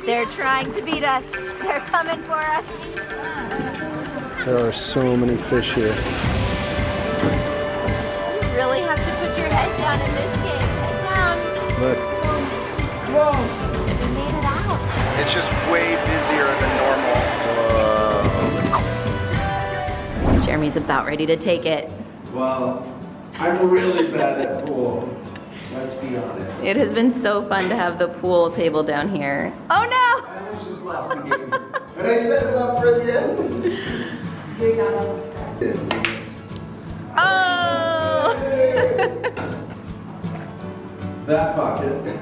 They're trying to beat us. They're coming for us. There are so many fish here. You really have to put your head down in this cave. Head down. Look. Whoa. We made it out. It's just way busier than normal. Whoa. Jeremy's about ready to take it. Well, I'm really bad at pool. Let's be honest. It has been so fun to have the pool table down here. Oh no! I was just lost the game. And I set him up for the end. You're not on the Oh! That pocket.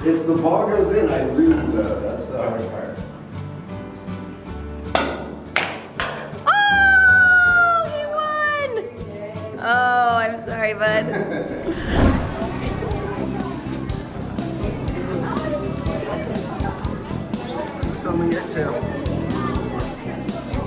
If the ball goes in, I lose though. That's the hard part. Oh! He won! Oh, I'm sorry, bud. He's filming it too.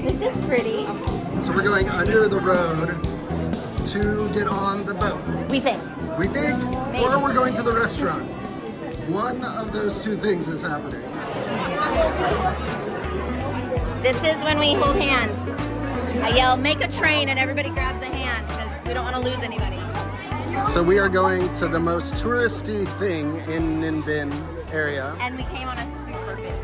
This is pretty. So we're going under the road to get on the boat. We think. We think, Maybe. or we're going to the restaurant. One of those two things is happening. This is when we hold hands. I yell, make a train, and everybody grabs a hand because we don't want to lose anybody. So we are going to the most touristy thing in Ninh area. And we came on a super busy day.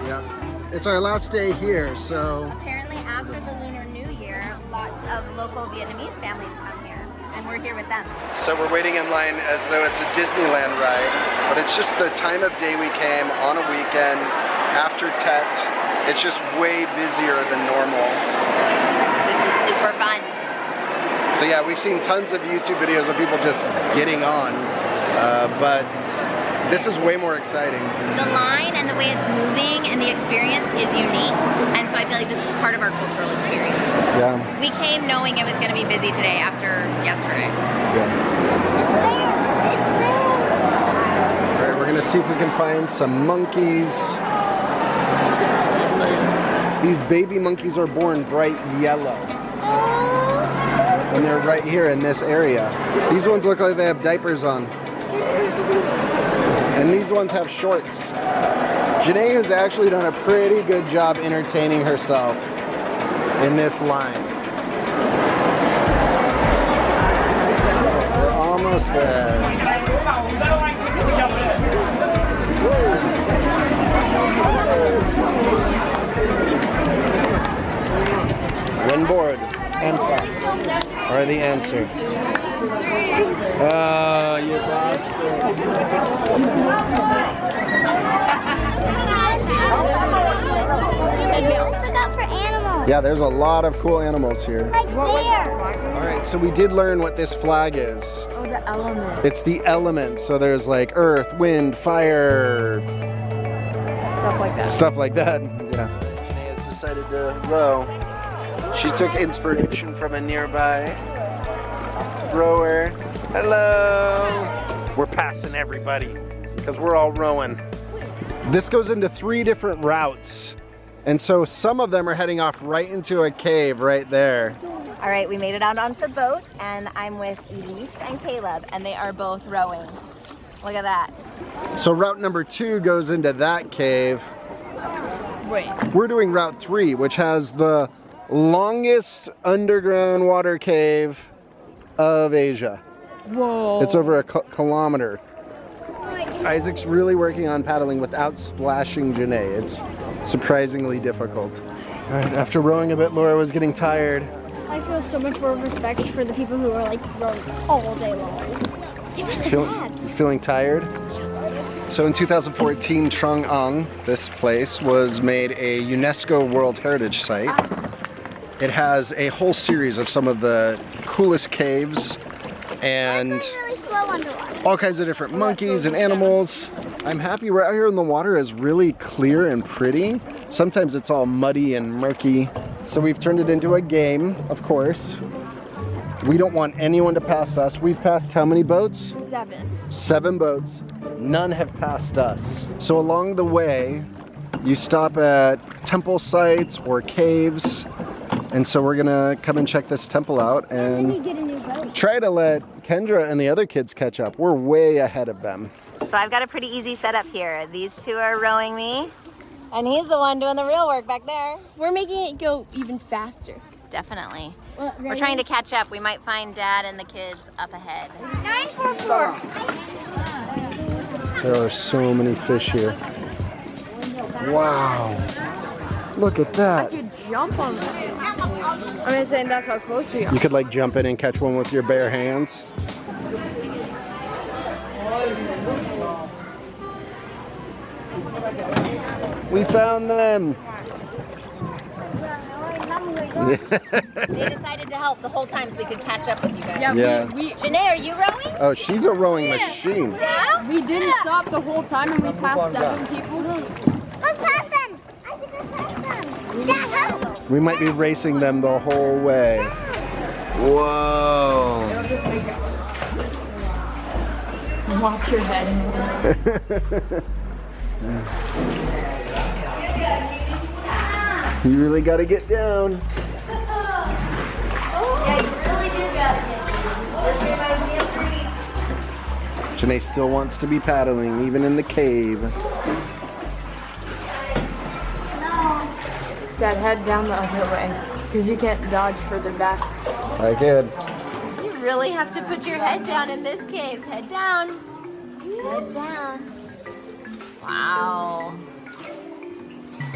Yep. It's our last day here, so. Apparently after the Lunar New Year, lots of local Vietnamese families come here, and we're here with them. So we're waiting in line as though it's a Disneyland ride, but it's just the time of day we came on a weekend after Tet. It's just way busier than normal. This is super fun. So yeah, we've seen tons of YouTube videos of people just getting on, but this is way more exciting. The line and the way it's moving and the experience is unique, and so I feel like this is part of our cultural experience. Yeah. We came knowing it was going to be busy today after yesterday. Yeah. All right, we're gonna see if we can find some monkeys. These baby monkeys are born bright yellow. And they're right here in this area. These ones look like they have diapers on. And these ones have shorts. Janae has actually done a pretty good job entertaining herself in this line. We're almost there. One board and props are the answer. Oh, you bastard. And we also got for animals. Yeah, there's a lot of cool animals here. Like there. All right, so we did learn what this flag is. Oh, the element. It's the elements. So there's like earth, wind, fire. Stuff like that. Stuff like that, yeah. Janae has decided to row. She took inspiration from a nearby rower. Hello! We're passing everybody because we're all rowing. This goes into 3 different routes. And so some of them are heading off right into a cave right there. All right, we made it out onto the boat, and I'm with Elise and Caleb, and they are both rowing. Look at that. So route number 2 goes into that cave. Wait. We're doing route 3, which has the longest underground water cave of Asia. Whoa. It's over a kilometer. Isaac's really working on paddling without splashing Janae. It's surprisingly difficult. All right, after rowing a bit, Laura was getting tired. I feel so much more respect for the people who are like rowing all day long. They must have abs. Feeling tired? So in 2014, Trung Ang, this place, was made a UNESCO World Heritage Site. It has a whole series of some of the coolest caves and Really slow underwater. all kinds of different monkeys and animals. I'm happy right here in the water is really clear and pretty. Sometimes it's all muddy and murky. So we've turned it into a game, of course. We don't want anyone to pass us. We've passed how many boats? 7. 7 boats. None have passed us. So along the way, you stop at temple sites or caves. And so we're gonna come and check this temple out Then you and get a new boat. try to let Kendra and the other kids catch up. We're way ahead of them. So I've got a pretty easy setup here. These two are rowing me, and he's the one doing the real work back there. We're making it go even faster. Definitely. Well, We're trying to catch up. We might find Dad and the kids up ahead. 944. There are so many fish here. Wow. Look at that. Jump on them. I'm saying that's how close we are. You could like jump in and catch one with your bare hands. We found them. They decided to help the whole time so we could catch up with you guys. Yeah. Janae, are you rowing? Oh, she's a rowing machine. Yeah? We didn't stop the whole time and we passed 7 people. Let's pass them. I think let's pass them. Dad, help. We might be racing them the whole way. Whoa. Watch your head. You really got to get down. Yeah, you really do gotta get this. This reminds me of Greece. Janae still wants to be paddling, even in the cave. Dad, head down the other way, because you can't dodge further back. I could. You really have to put your head down in this cave. Head down. Head down. Wow.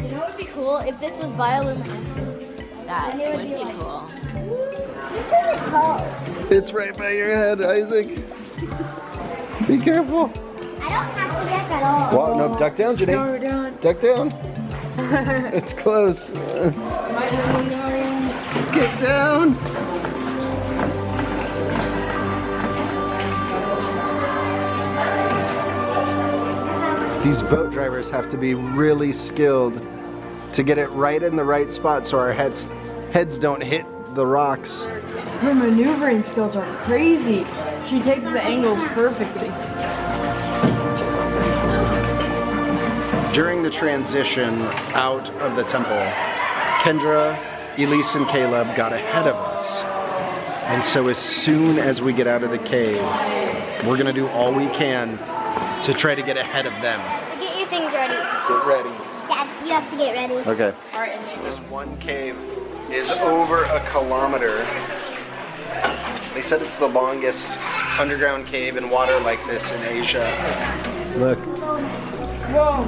You know what would be cool? If this was bioluminescent. That it would would be be like- cool. This is cold. It's right by your head, Isaac. Be careful. I don't have to get at all. Well, no, duck down, Janae. No, don't. Duck down. It's close. Get down. These boat drivers have to be really skilled to get it right in the right spot so our heads don't hit the rocks. Her maneuvering skills are crazy. She takes the angles perfectly. During the transition out of the temple, Kendra, Elise, and Caleb got ahead of us. And so as soon as we get out of the cave, we're gonna do all we can to try to get ahead of them. So get your things ready. Get ready. Dad, you have to get ready. Okay. This one cave is over 1 kilometer. They said it's the longest underground cave in water like this in Asia. Look. Whoa.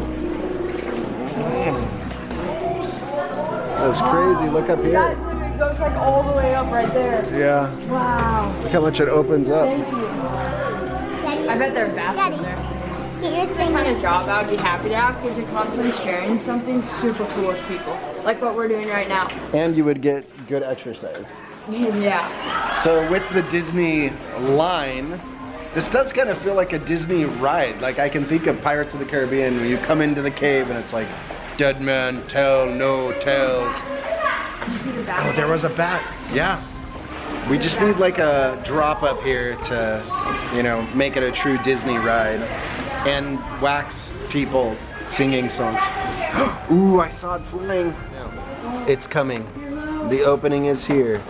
That's crazy. Look up here. Guys, look, it goes like all the way up right there. Yeah. Wow. Look how much it opens up. Thank you. Daddy, I bet there are bathrooms there. get your The things. kind of job I would be happy to have because you're constantly sharing something super cool with people. Like what we're doing right now. And you would get good exercise. Yeah. So with the Disney line, this does kind of feel like a Disney ride. Like I can think of Pirates of the Caribbean when you come into the cave and it's like, dead man tell no tales. Oh, there was a bat. Yeah. We just need like a drop up here to, you know, make it a true Disney ride. And wax people singing songs. Ooh, I saw it flying. It's coming. The opening is here.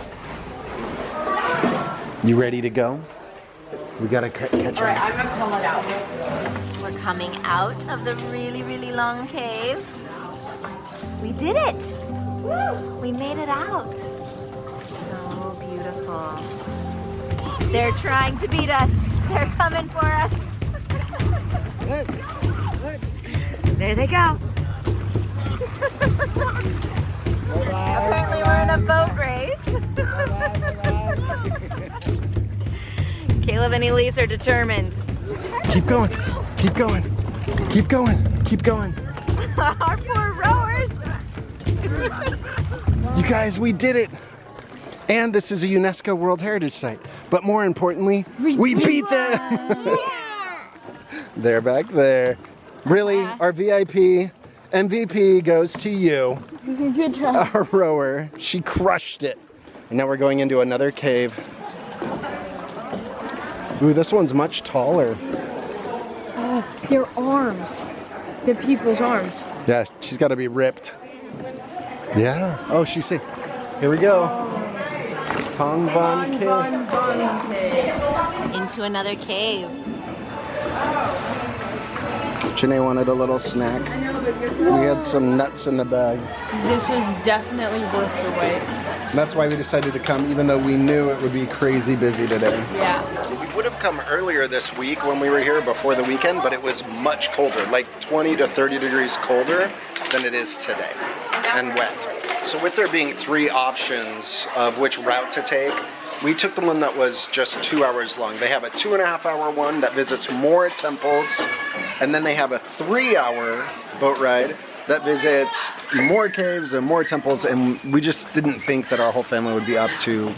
You ready to go? We gotta catch All right, up. I'm gonna call it out. We're coming out of the really, really long cave. We did it! We made it out. So beautiful. They're trying to beat us. They're coming for us. There they go. Apparently we're in a boat race. Caleb and Elise are determined. Keep going. Keep going. Keep going. Keep going. Our poor rowers. You guys, we did it. And this is a UNESCO World Heritage Site. But more importantly, we beat them. They're back there. Really, our VIP MVP goes to you. Good job. Our rower. She crushed it. And now we're going into another cave. Ooh, this one's much taller. Their arms. They're people's arms. Yeah, she's got to be ripped. Yeah. Oh, she's saying, here we go. Hong Bon Cave. Into another cave. Janae wanted a little snack. We had some nuts in the bag. This was definitely worth the wait. That's why we decided to come, even though we knew it would be crazy busy today. Yeah. We would have come earlier this week when we were here before the weekend, but it was much colder, like 20 to 30 degrees colder than it is today, and wet. So with there being 3 options of which route to take, we took the one that was just 2 hours long. They have a 2.5-hour one that visits more temples, and then they have a 3-hour boat ride that visits more caves and more temples, and we just didn't think that our whole family would be up to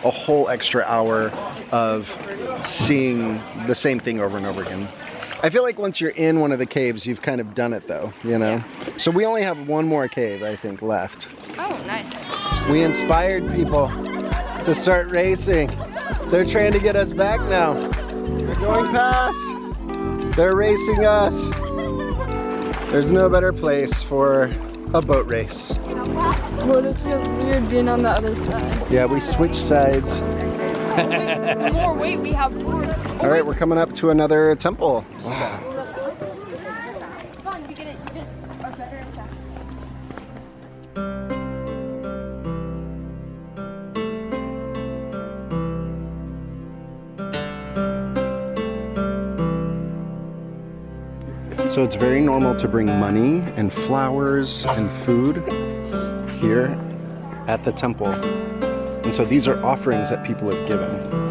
a whole extra hour of seeing the same thing over and over again. I feel like once you're in one of the caves, you've kind of done it though, you know? Yeah. So we only have one more cave, I think, left. Oh, nice. We inspired people to start racing. They're trying to get us back now. They're going past. They're racing us. There's no better place for a boat race. Well, this feels weird being on the other side. Yeah, we switched sides. The more weight we have forward. All right, we're coming up to another temple. Wow. So it's very normal to bring money and flowers and food here at the temple. And so these are offerings that people have given.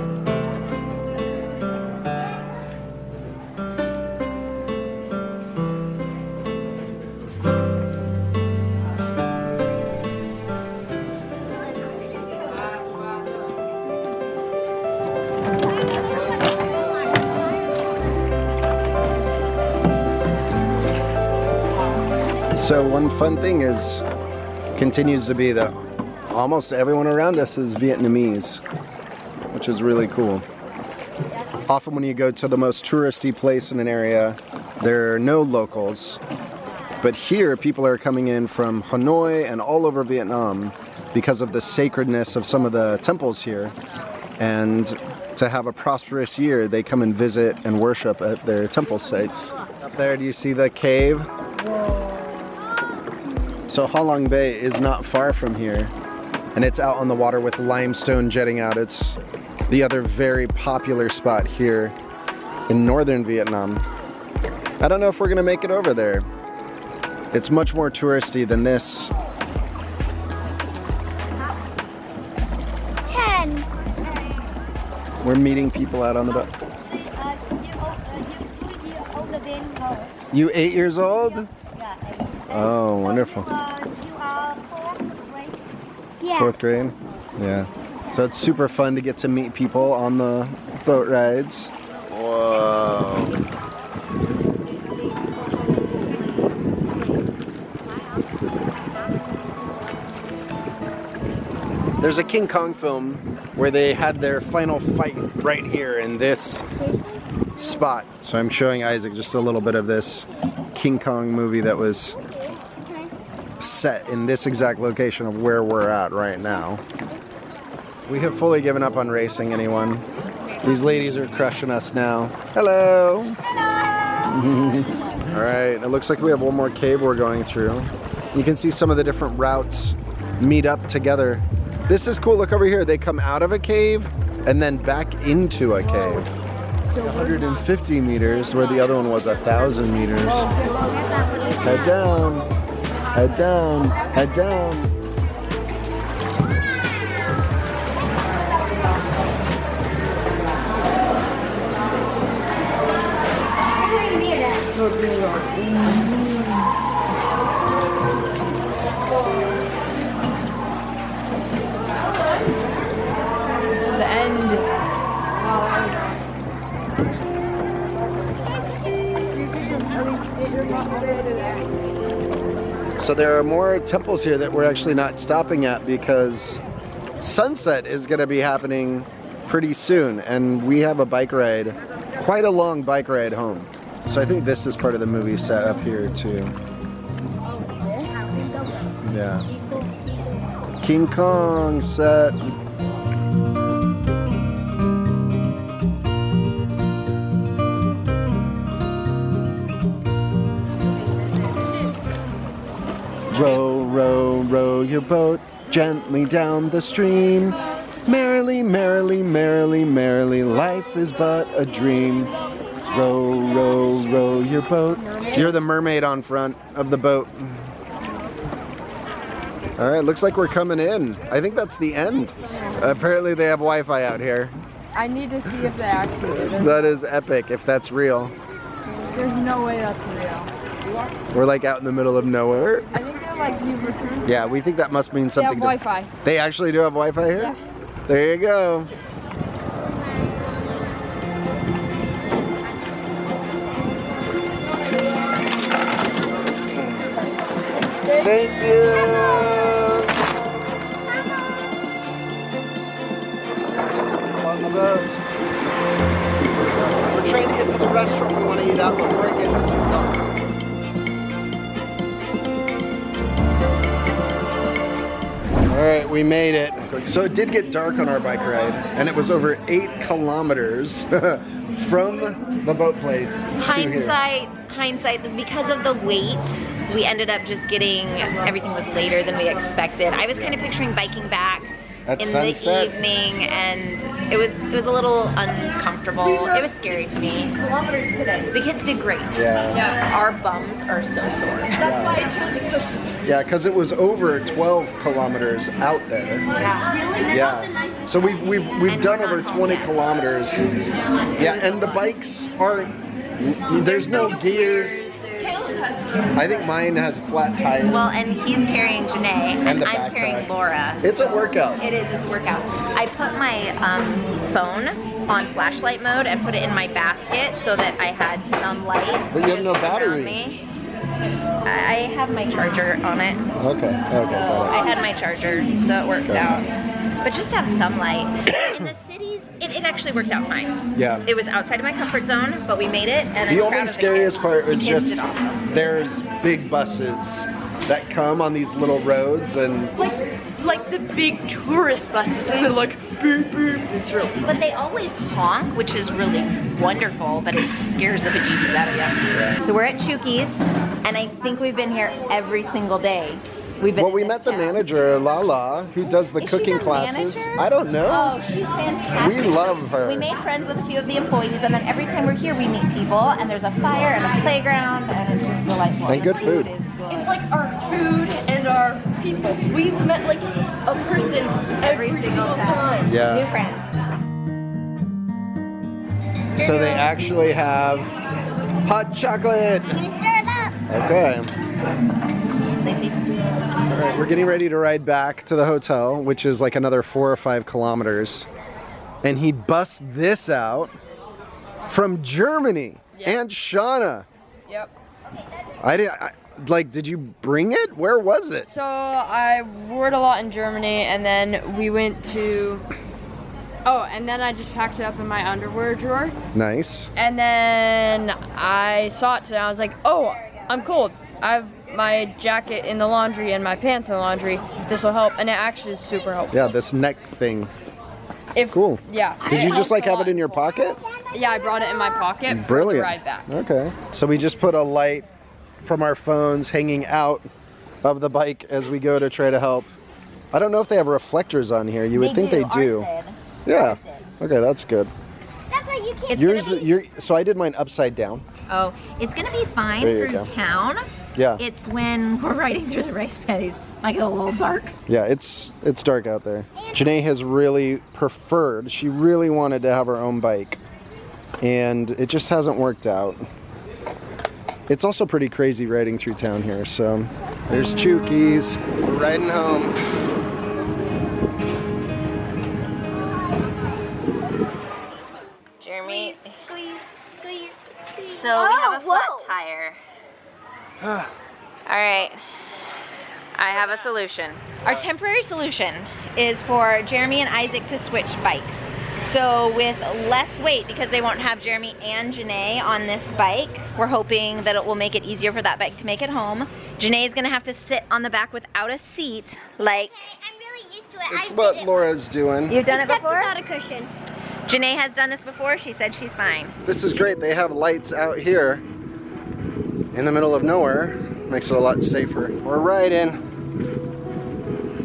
So one fun thing continues to be that almost everyone around us is Vietnamese, which is really cool. Often when you go to the most touristy place in an area, there are no locals. But here, people are coming in from Hanoi and all over Vietnam because of the sacredness of some of the temples here. And to have a prosperous year, they come and visit and worship at their temple sites. Up there, do you see the cave? So Ha Long Bay is not far from here, and it's out on the water with limestone jetting out. It's the other very popular spot here in northern Vietnam. I don't know if we're gonna make it over there. It's much more touristy than this. 10. We're meeting people out on the boat. You 8 years old? Oh, wonderful. You are 4th grade? Yeah. 4th grade? Yeah. So it's super fun to get to meet people on the boat rides. Whoa. There's a King Kong film where they had their final fight right here in this spot. So I'm showing Isaac just a little bit of this King Kong movie that was set in this exact location of where we're at right now. We have fully given up on racing anyone. These ladies are crushing us now. Hello! Hello! Alright, it looks like we have one more cave we're going through. You can see some of the different routes meet up together. This is cool, look over here. They come out of a cave and then back into a cave. 150 meters, where the other one was 1,000 meters. Head down. Head down, head down. The end. So there are more temples here that we're actually not stopping at because sunset is going to be happening pretty soon, and we have a bike ride, quite a long bike ride home. So I think this is part of the movie set up here too. Yeah. King Kong set. Row, row, row your boat gently down the stream. Merrily, merrily, merrily, merrily, life is but a dream. Row, row, row your boat. You're the mermaid on front of the boat. All right, looks like we're coming in. I think that's the end. Apparently they have Wi-Fi out here. I need to see if they actually did it. That is epic, if that's real. There's no way that's real. We're like out in the middle of nowhere. I think they're like Uber. Yeah, we think that must mean They something. have Wi-Fi. They actually do have Wi-Fi here? Yeah. There you go. Thank you. On the boat. We're trying to get to the restaurant we want to eat at before it gets too dark. All right, we made it. So it did get dark on our bike ride, and it was over 8 kilometers from the boat place to here. Hindsight, because of the wait, we ended up just getting, everything was later than we expected. I was kind of picturing biking back At in sunset. the evening, and it was a little uncomfortable. It was scary to me. Kilometers today. The kids did great. Yeah. Our bums are so sore. That's why I chose a cushion. Yeah, because it was over 12 kilometers out there. Yeah. Yeah. So we've And done we're over not 20 home yet. kilometers. Yeah, and the bikes aren't. There's no gears. I think mine has a flat tire. Well, and he's carrying Janae, and the I'm backpack. carrying Laura. It's a workout. It is, it's a workout. I put my phone on flashlight mode and put it in my basket so that I had some light. But you have no just around battery. me. I have my charger on it. Okay. So I had my charger, so it worked out. But just to have some light. In the cities, it actually worked out fine. Yeah. It was outside of my comfort zone, but we made it. And The I'm only proud of the scariest kids. part The is kids just did awesome. there's big buses that come on these little roads and Like the big tourist buses. They're like beep beep. It's really. But they always honk, which is really wonderful, but it scares the bejeebies out of you. So we're at Chuki's, and I think we've been here every single day. We've been well, in we this met the town. manager, Lala, who does the Is she cooking the classes. manager? I don't know. Oh, she's fantastic. We love her. We made friends with a few of the employees, and then every time we're here, we meet people, and there's a fire and a playground, and it's just delightful. And good The food. is good. It's like our food and our people. We've met like a person every single time. New Yeah. friends. So they actually have hot chocolate. Stir it up. Okay. All right, we're getting ready to ride back to the hotel, which is like another 4 or 5 kilometers. And he busts this out from Germany. Yep. Aunt Shauna. Yep. Did you bring it? Where was it? So I worked a lot in Germany, and then we went to. Oh, and then I just packed it up in my underwear drawer. Nice. And then I saw it today. I was like, oh, I'm cold. I have my jacket in the laundry and my pants in the laundry. This will help. And it actually is super helpful. Yeah, this neck thing. If, Cool. Yeah. Did you just like have helps it a in your lot. pocket? Yeah, I brought it in my pocket Brilliant. for the ride back. Okay. So we just put a light from our phones hanging out of the bike as we go to try to help. I don't know if they have reflectors on here. You would think they do. Ours did. Yeah. Okay, that's good. That's why you can't. It's Yours, gonna be, so I did mine upside down. oh, it's gonna be fine There you through go. town. Yeah. It's when we're riding through the rice paddies, I go a little dark. Yeah, it's dark out there. Janae has really preferred, she really wanted to have her own bike, and it just hasn't worked out. It's also pretty crazy riding through town here, so there's Chuki's. We're riding home. Jeremy. Squeeze. So we have a flat tire. All right. I have a solution. Our temporary solution is for Jeremy and Isaac to switch bikes. So with less weight, because they won't have Jeremy and Janae on this bike, we're hoping that it will make it easier for that bike to make it home. Janae is gonna have to sit on the back without a seat, like I'm really used to it. It's what Laura's doing. you've done it Except before. without a cushion. Janae has done this before. She said she's fine. This is great. They have lights out here in the middle of nowhere. Makes it a lot safer. We're riding.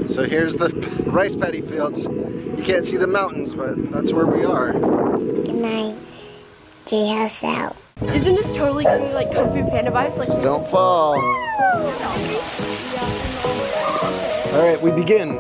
So here's the rice paddy fields. You can't see the mountains, but that's where we are. Good night. Treehouse out. Isn't this totally giving me like Kung Fu Panda vibes? Like, Just don't fall. All right, we begin.